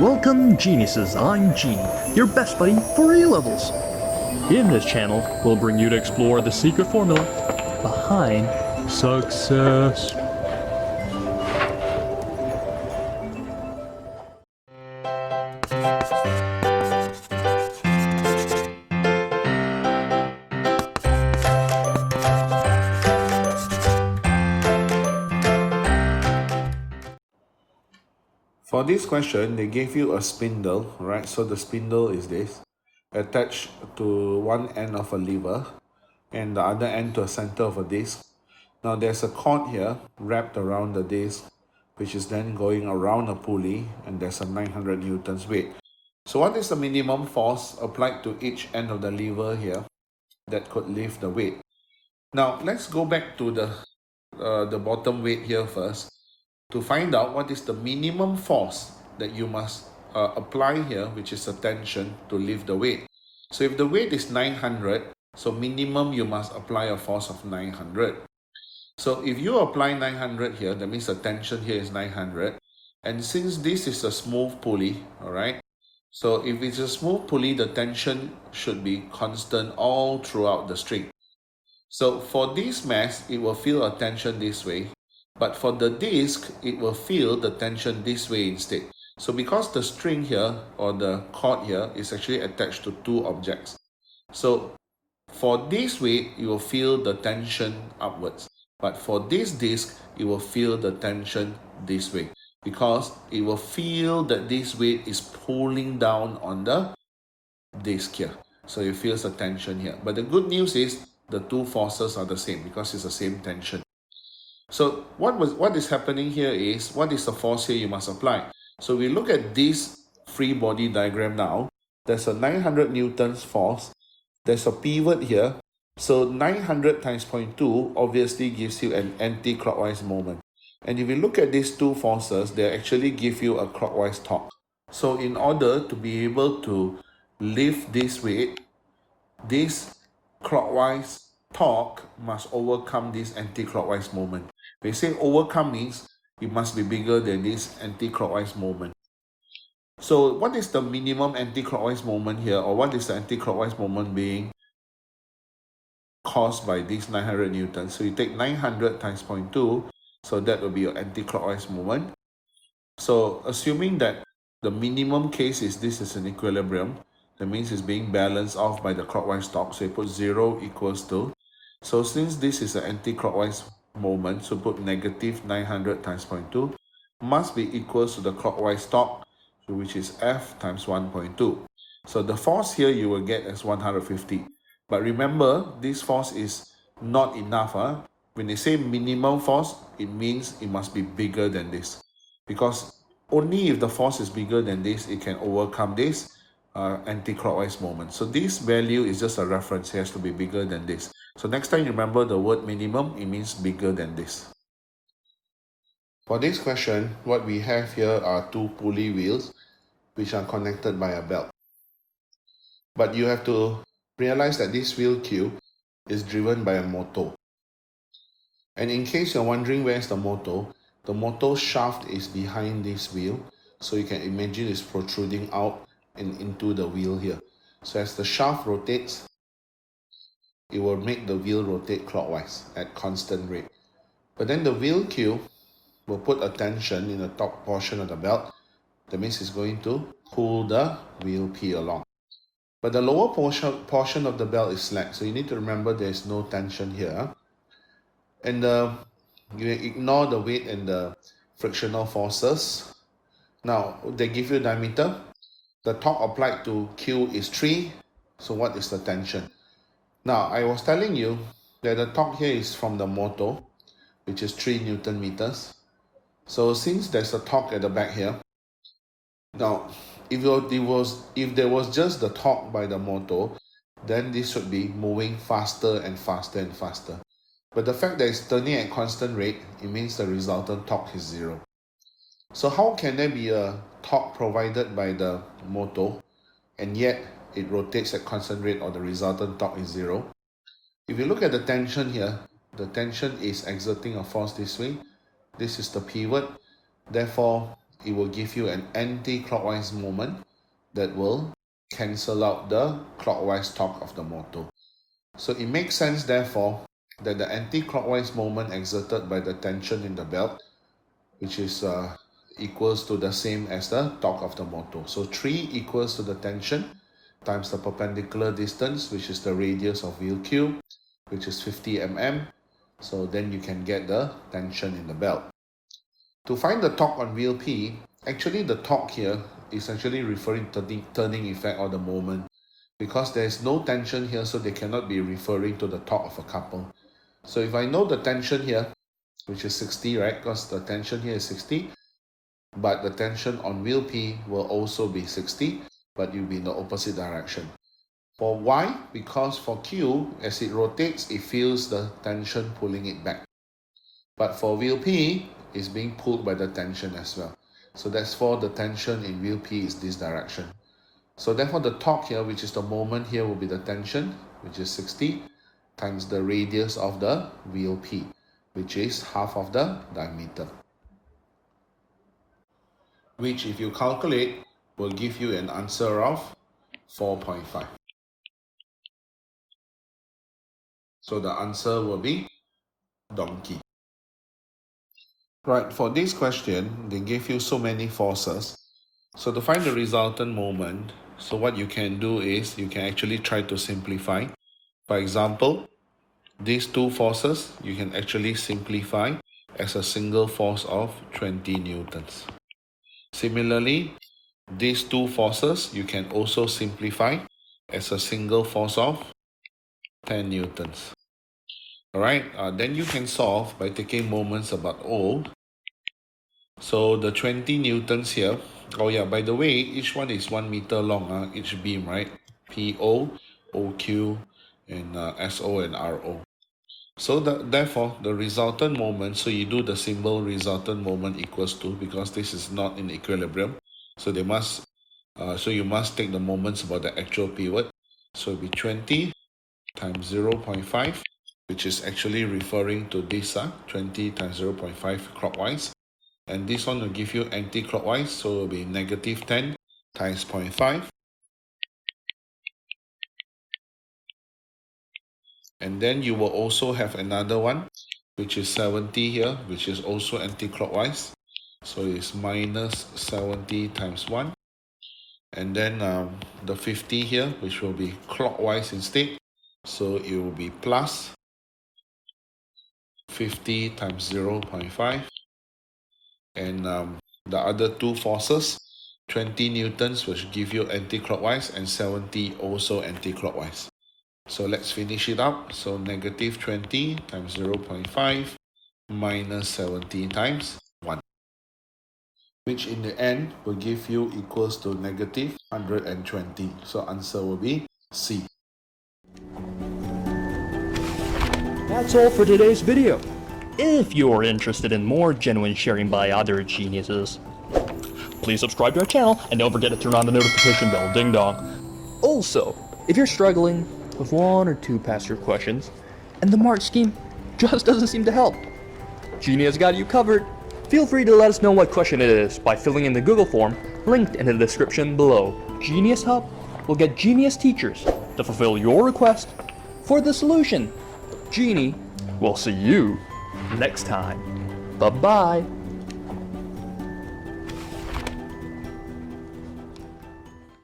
Welcome geniuses, I'm Genie, your best buddy for A-levels. In this channel, we'll bring you to explore the secret formula behind success. For this question, they gave you a spindle, right? So the spindle is this, attached to one end of a lever and the other end to a center of a disc. Now there's a cord here wrapped around the disc, which is then going around a pulley, and there's a 900 newtons weight. So what is the minimum force applied to each end of the lever here that could lift the weight? Now let's go back to the bottom weight here first, to find out what is the minimum force that you must apply here, which is a tension to lift the weight. So if the weight is 900, so minimum you must apply a force of 900. So if you apply 900 here, that means the tension here is 900. And since this is a smooth pulley, alright, so if it's a smooth pulley, the tension should be constant all throughout the string. So for this mesh, it will feel a tension this way. But for the disc, it will feel the tension this way instead. So because the string here, or the cord here, is actually attached to two objects. So for this weight, you will feel the tension upwards. But for this disc, you will feel the tension this way, because it will feel that this weight is pulling down on the disc here. So it feels the tension here. But the good news is the two forces are the same, because it's the same tension. So what is happening here is, what is the force here you must apply? So we look at this free body diagram now. There's a 900 newtons force. There's a pivot here. So 900 times 0.2 obviously gives you an anti-clockwise moment. And if you look at these two forces, they actually give you a clockwise torque. So in order to be able to lift this weight, this clockwise torque must overcome this anti-clockwise moment. We say overcome means it must be bigger than this anti-clockwise moment. So what is the minimum anti-clockwise moment here, or what is the anti-clockwise moment being caused by this 900 newtons? So you take 900 times 0.2, so that will be your anti-clockwise moment. So assuming that the minimum case is this is an equilibrium, that means it's being balanced off by the clockwise torque, so you put 0 equals to, so since this is an anti-clockwise moment, so put negative 900 times 0.2 must be equals to the clockwise torque, which is F times 1.2. So the force here you will get as 150. But remember, this force is not enough. When they say minimum force, it means it must be bigger than this. Because only if the force is bigger than this, it can overcome this anti-clockwise moment. So this value is just a reference. It has to be bigger than this. So next time you remember the word minimum, it means bigger than this. For this question, what we have here are two pulley wheels which are connected by a belt. But you have to realize that this wheel Q is driven by a motor. And in case you're wondering where's the motor shaft is behind this wheel. So you can imagine it's protruding out and into the wheel here. So as the shaft rotates, it will make the wheel rotate clockwise at constant rate. But then the wheel Q will put a tension in the top portion of the belt. That means it's going to pull the wheel P along. But the lower portion of the belt is slack. So you need to remember there is no tension here. And you ignore the weight and the frictional forces. Now, they give you diameter. The torque applied to Q is 3. So what is the tension? Now, I was telling you that the torque here is from the motor, which is 3 Newton meters. So since there's a torque at the back here, now if there was just the torque by the motor, then this should be moving faster and faster and faster. But the fact that it's turning at constant rate, it means the resultant torque is 0. So how can there be a torque provided by the motor and yet it rotates at constant rate, or the resultant torque is 0? If you look at the tension here, the tension is exerting a force this way. This is the pivot. Therefore, it will give you an anti-clockwise moment that will cancel out the clockwise torque of the motor. So it makes sense, therefore, that the anti-clockwise moment exerted by the tension in the belt, which is equals to the same as the torque of the motor. So 3 equals to the tension times the perpendicular distance, which is the radius of wheel Q, which is 50 mm. So then you can get the tension in the belt. To find the torque on wheel P, actually the torque here is actually referring to the turning effect or the moment. Because there is no tension here, so they cannot be referring to the torque of a couple. So if I know the tension here, which is 60, right? Because the tension here is 60, but the tension on wheel P will also be 60, but it will be in the opposite direction. For Y, because for Q, as it rotates, it feels the tension pulling it back. But for wheel P, it's being pulled by the tension as well. So that's for the tension in wheel P is this direction. So therefore the torque here, which is the moment here, will be the tension, which is 60, times the radius of the wheel P, which is half of the diameter. Which, if you calculate, will give you an answer of 4.5. So the answer will be donkey. Right, for this question, they gave you so many forces. So to find the resultant moment, so what you can do is you can actually try to simplify. For example, these two forces you can actually simplify as a single force of 20 newtons. Similarly, these two forces you can also simplify as a single force of 10 newtons. Alright, then you can solve by taking moments about O. So the 20 newtons here, oh yeah, by the way, each one is 1 meter long, each beam, right? PO, OQ, and SO and RO. So therefore, the resultant moment, so you do the symbol resultant moment equals to, because this is not in equilibrium. So they must, so you must take the moments about the actual pivot. So it'll be 20 times 0.5, which is actually referring to this, 20 times 0.5 clockwise. And this one will give you anti-clockwise, so it will be negative 10 times 0.5. And then you will also have another one, which is 70 here, which is also anti-clockwise. So it's minus 70 times 1. And then the 50 here, which will be clockwise instead. So it will be plus 50 times 0.5. And the other two forces, 20 newtons, which give you anti-clockwise, and 70 also anti-clockwise. So let's finish it up. So negative 20 times 0.5 minus 70 times 1, which in the end will give you equals to negative 120. So answer will be C. That's all for today's video. If you're interested in more genuine sharing by other geniuses, please subscribe to our channel and don't forget to turn on the notification bell, ding dong. Also, if you're struggling with 1 or 2 past year questions and the mark scheme just doesn't seem to help, Genie has got you covered. Feel free to let us know what question it is by filling in the Google form linked in the description below. GenieUs Hub will get genius teachers to fulfill your request for the solution. Genie will see you next time. Bye-bye.